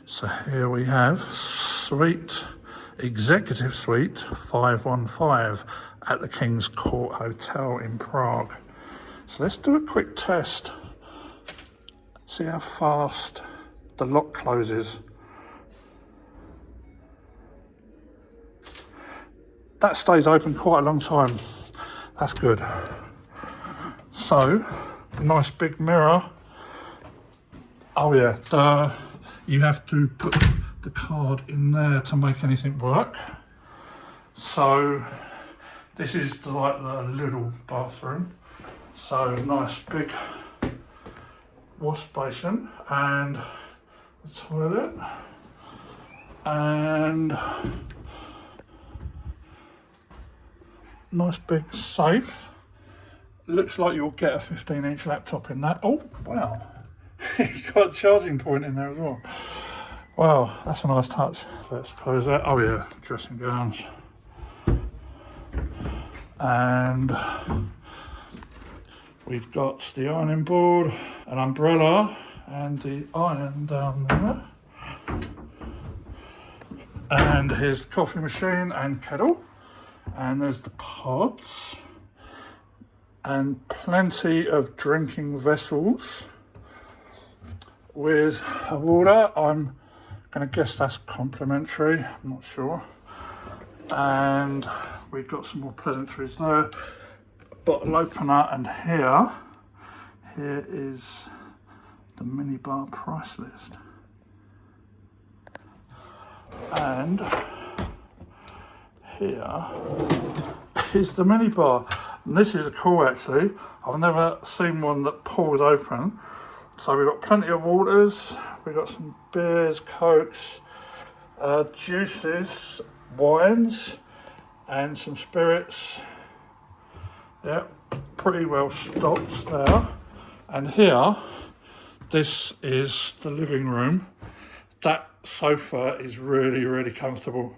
So here we have suite, executive suite 515 at the King's Court Hotel in Prague. So let's do a quick test. See how fast the lock closes. That stays open quite a long time. That's good. So, nice big mirror. Oh yeah, you have to put the card in there to make anything work. So, this is like the little bathroom. So, nice big wash basin and the toilet. And nice big safe. Looks like you'll get a 15-inch laptop in that. Oh, wow. You've got a charging point in there as well. Wow, that's a nice touch. Let's close that. Oh yeah, dressing gowns. And we've got the ironing board, an umbrella, and the iron down there. And here's the coffee machine and kettle. And there's the pods. And plenty of drinking vessels with a water. I'm going to guess that's complimentary, I'm not sure. And we've got some more pleasantries there. Bottle opener, and here is the minibar price list. And here is the minibar. And this is cool actually. I've never seen one that pulls open. So we've got plenty of waters, we've got some beers, cokes, juices, wines, and some spirits. Yeah, pretty well stocked there. And here, this is the living room. That sofa is really, really comfortable.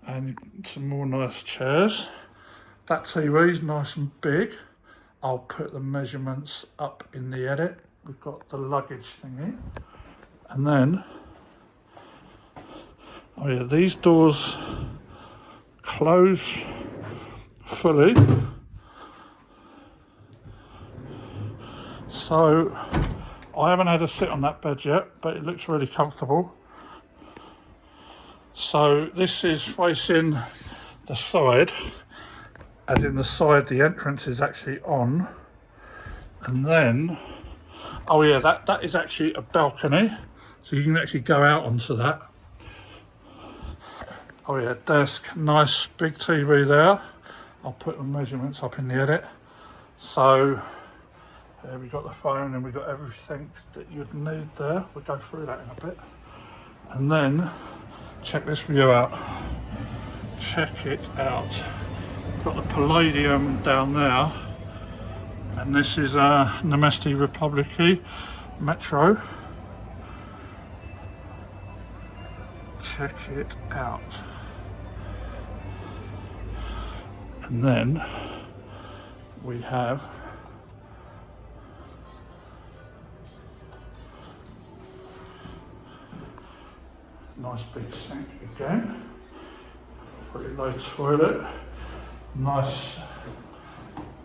And some more nice chairs. That TV is nice and big. I'll put the measurements up in the edit. We've got the luggage thingy. And then, oh yeah, these doors close fully. So, I haven't had a sit on that bed yet, but it looks really comfortable. So, this is facing the side. As in the side, the entrance is actually on. And then, oh yeah, that is actually a balcony. So you can actually go out onto that. Oh yeah, desk, nice big TV there. I'll put the measurements up in the edit. So, there we got the phone and we got everything that you'd need there. We'll go through that in a bit. And then, check this view out. Check it out. Got the Palladium down there, and this is Nemesti Republiki Metro. Check it out. And then we have nice big sink again, pretty low toilet. Nice,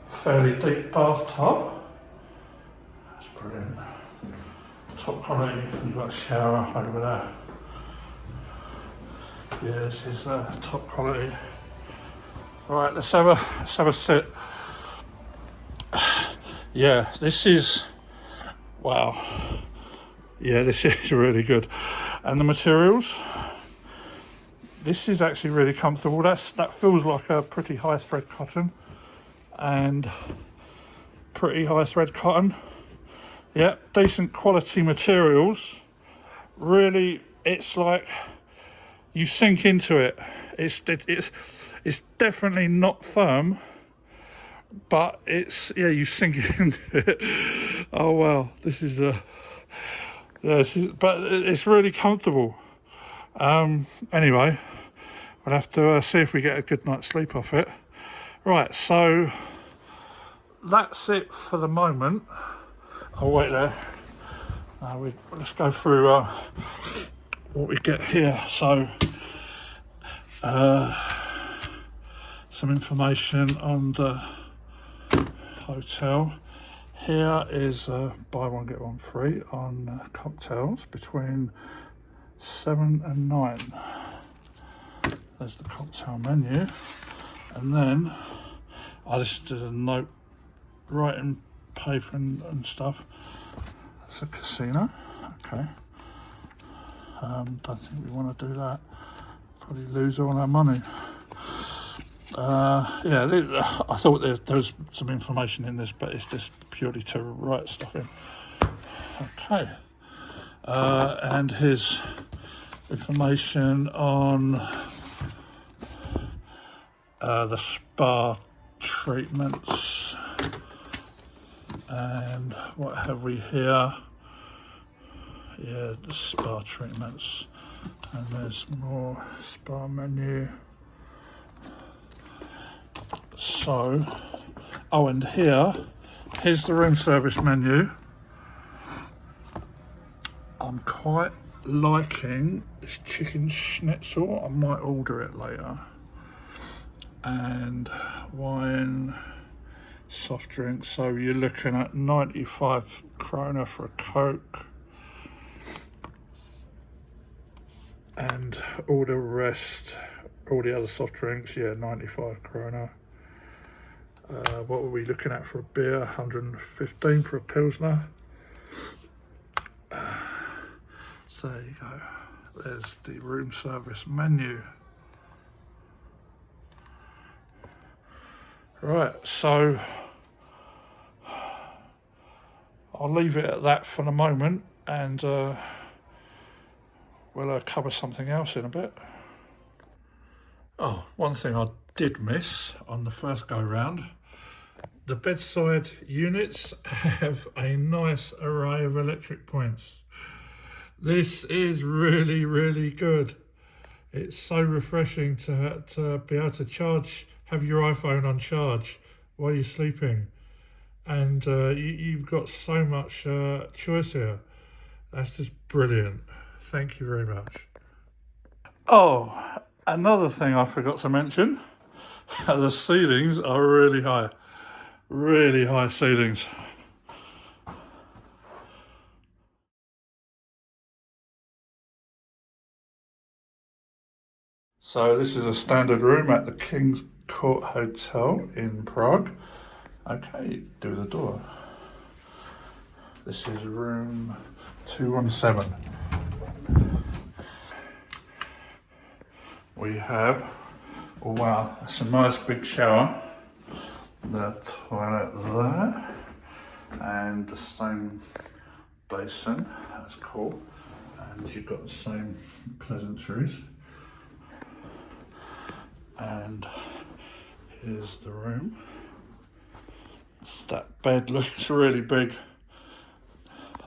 fairly deep bathtub. That's brilliant. Top quality. You've got a shower over there. Yeah, this is top quality. Right, let's have a sit. Yeah, this is wow. Yeah, this is really good. And the materials. This is actually really comfortable. That feels like a pretty high thread cotton, and pretty high thread cotton. Yeah, decent quality materials. Really, it's like you sink into it. It's definitely not firm, but it's you sink into it. Oh wow, this is but it's really comfortable. Anyway, we'll have to see if we get a good night's sleep off it. Right, so that's it for the moment. Oh wait there. Let's go through what we get here. So, some information on the hotel. Here is buy one get one free on cocktails between 7 and 9. There's the cocktail menu, and then I just did a note, writing paper and stuff. It's a casino. Okay. Don't think we want to do that. Probably lose all our money. Yeah, I thought there was some information in this, but it's just purely to write stuff in. Okay. And his information on the spa treatments. And what have we here? Yeah, the spa treatments. And there's more spa menu. So, oh, and here's the room service menu. I'm quite liking this chicken schnitzel. I might order it later. And wine, soft drinks. So you're looking at 95 krona for a Coke. And all the rest, all the other soft drinks, yeah, 95 krona. What were we looking at for a beer? 115 for a Pilsner. So there you go. There's the room service menu. Right, so I'll leave it at that for the moment, and we'll cover something else in a bit. Oh, one thing I did miss on the first go round. The bedside units have a nice array of electric points. This is really, really good. It's so refreshing to be able to have your iPhone on charge while you're sleeping. And you've got so much choice here. That's just brilliant. Thank you very much. Oh, another thing I forgot to mention. The ceilings are really high. Really high ceilings. So this is a standard room at the King's Court Hotel in Prague. Okay, do the door. This is room 217. We have, oh wow, that's a nice big shower. The toilet there, and the same basin, that's cool. And you've got the same pleasantries. And here's the room. That bed looks really big.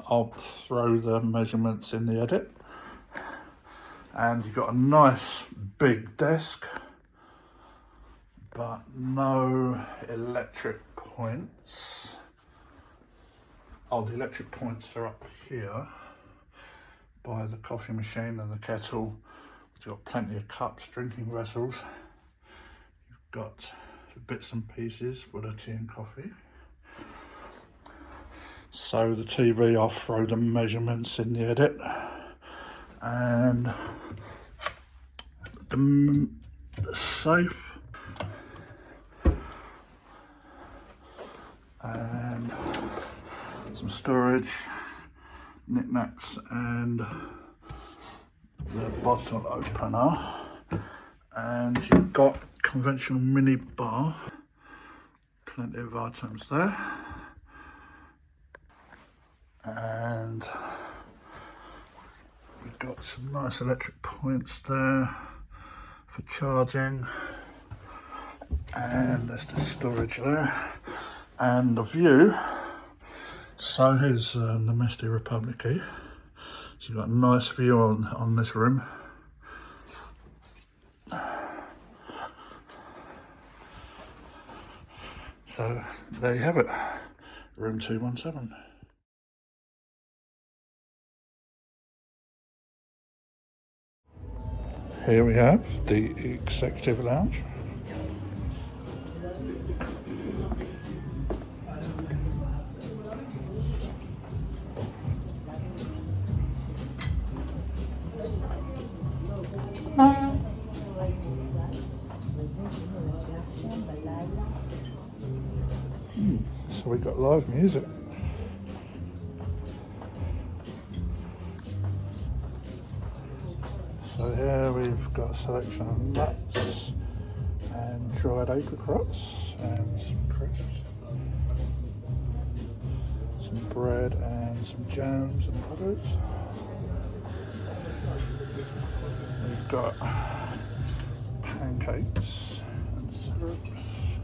I'll throw the measurements in the edit. And you've got a nice big desk, but no electric points. Oh, the electric points are up here by the coffee machine and the kettle. You've got plenty of cups, drinking vessels. You've got bits and pieces for the tea and coffee. So the TV, I'll throw the measurements in the edit. And the safe. And some storage, knickknacks, and the bottle opener. And you've got conventional mini bar, plenty of items there. And we've got some nice electric points there for charging. And there's the storage there. And the view, so here's the Misty Republic here. So you've got a nice view on this room. So there you have it, room 217. Here we have the executive lounge. So we got live music. So here we've got a selection of nuts and dried apricots and some crisps, some bread and some jams and butters. We've got pancakes and syrups,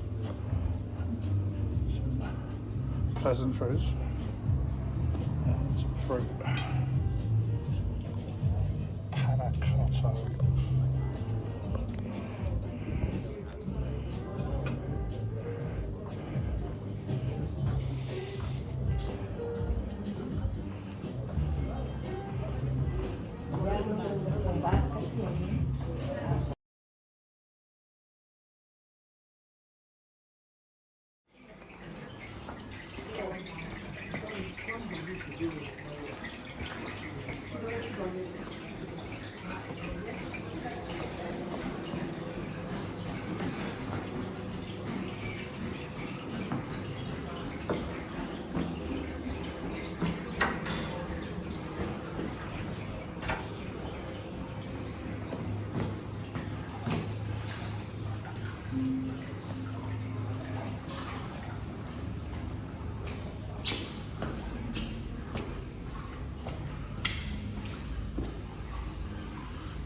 some pleasantries and some fruit. Panna cotta.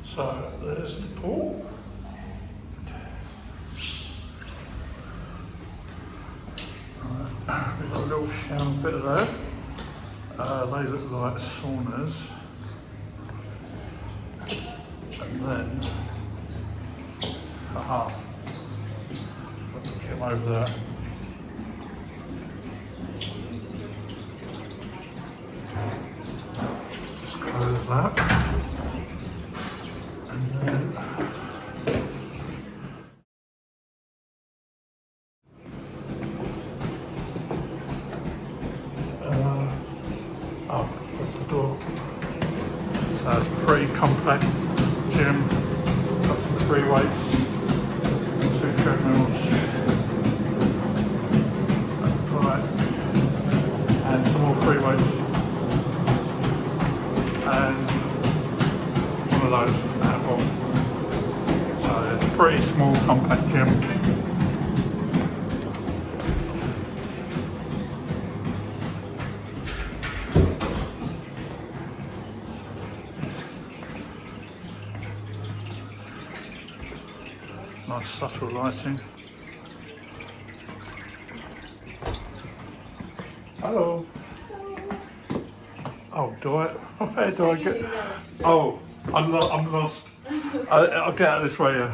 So there's the pool. Right, we've got a little shower bit there. They look like saunas. And then, let's get over there. Let's just close that. That's the door. So it's a pretty compact gym. Got some free weights, 2 treadmills, right, and some more free weights, and one of those at home. So it's a pretty small compact gym. Nice subtle lighting. Hello. Oh, do I? Where do I get? Oh, I'm lost. I'll get out this way.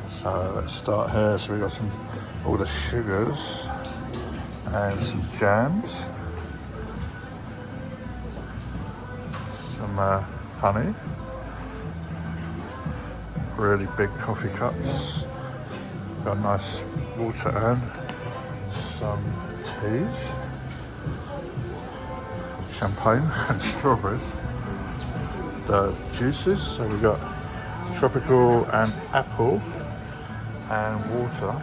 So let's start here. So we've got all the sugars and some jams, some honey, really big coffee cups, got a nice water urn, some teas, champagne and strawberries, the juices, so we've got tropical and apple, and water,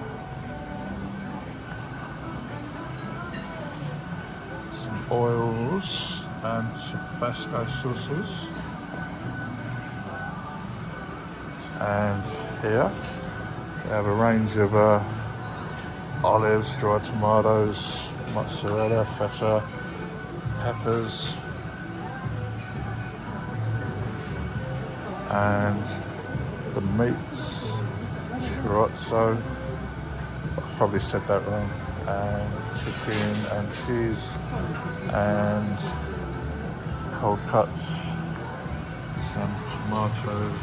some oils and Tabasco sauces, and here we have a range of olives, dried tomatoes, mozzarella, feta, peppers, and the meats. Chorizo, I probably said that wrong. and chicken and cheese and cold cuts, some tomatoes,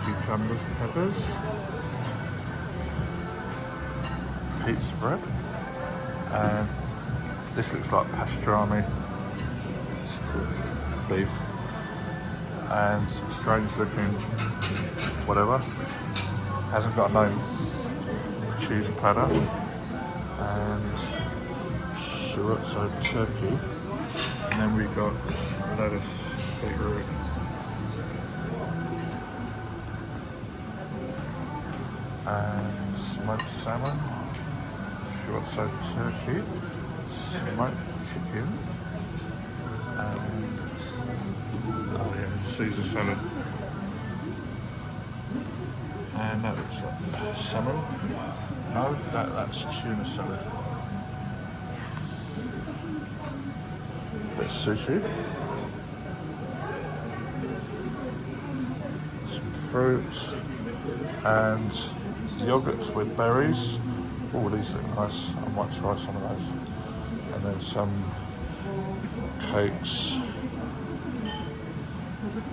cucumbers, peppers, pizza bread, and this looks like pastrami beef, and some strange looking whatever, hasn't got a name, cheese platter, and chorizo turkey, and then we got lettuce, beetroot, and smoked salmon, chorizo turkey, smoked chicken, and oh yeah, Caesar salad. And that looks like salmon. No, that's tuna salad. Bit of sushi. Some fruit. And yogurts with berries. Oh, these look nice. I might try some of those. And then some cakes.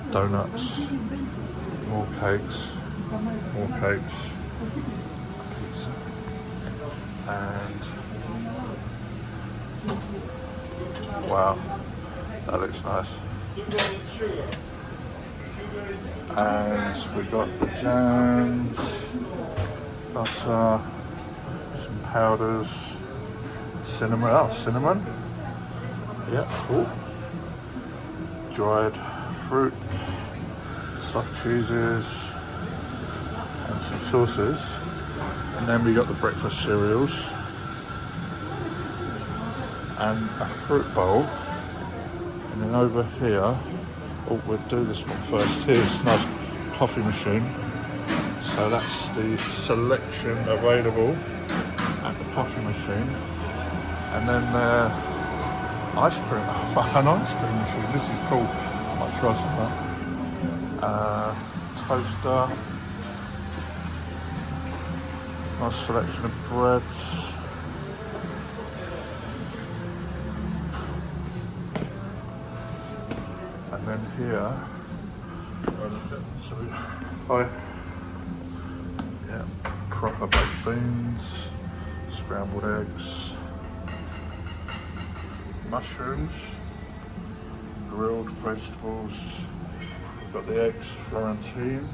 Donuts. More cakes. More cakes, pizza, and wow, that looks nice. And we got the jams, butter, some powders, cinnamon. Oh, cinnamon. Yeah, cool. Dried fruit, soft cheeses. And some sauces, and then we got the breakfast cereals and a fruit bowl, and then over here, oh, we'll do this one first. Here's a nice coffee machine, so that's the selection available at the coffee machine, and then the ice cream, an ice cream machine. This is cool. I might try some of that. Toaster. Nice selection of breads. And then here, so hi. Yeah, proper baked beans, scrambled eggs, mushrooms, grilled vegetables. We've got the eggs, Florentine,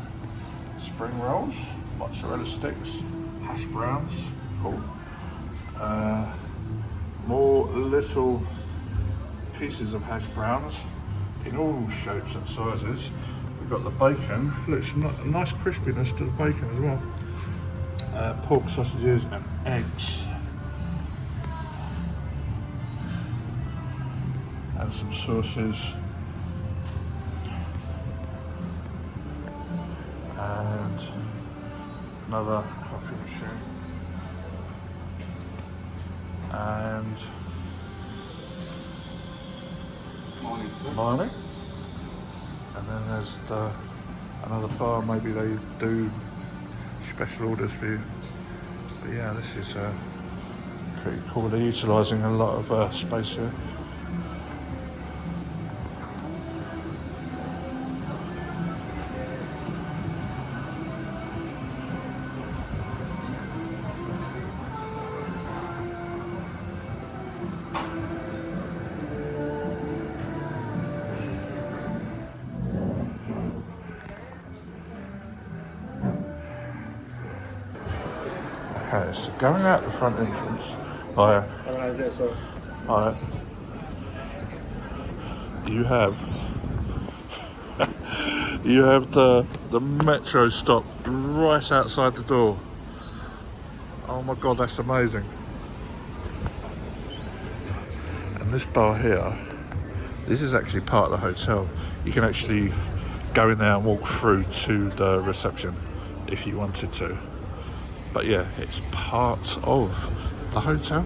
spring rolls, mozzarella sticks, hash browns, cool. More little pieces of hash browns in all shapes and sizes. We've got the bacon, looks a nice crispiness to the bacon as well. Pork sausages and eggs. And some sauces. And another coffee machine, and morning. And then there's another bar. Maybe they do special orders for you. But yeah, this is pretty cool. They're utilising a lot of space here. Okay, so going out the front entrance, hiya. How's this? So Hiya. You have the metro stop right outside the door. Oh my god, that's amazing. And this bar here, this is actually part of the hotel. You can actually go in there and walk through to the reception if you wanted to. But yeah, it's part of the hotel.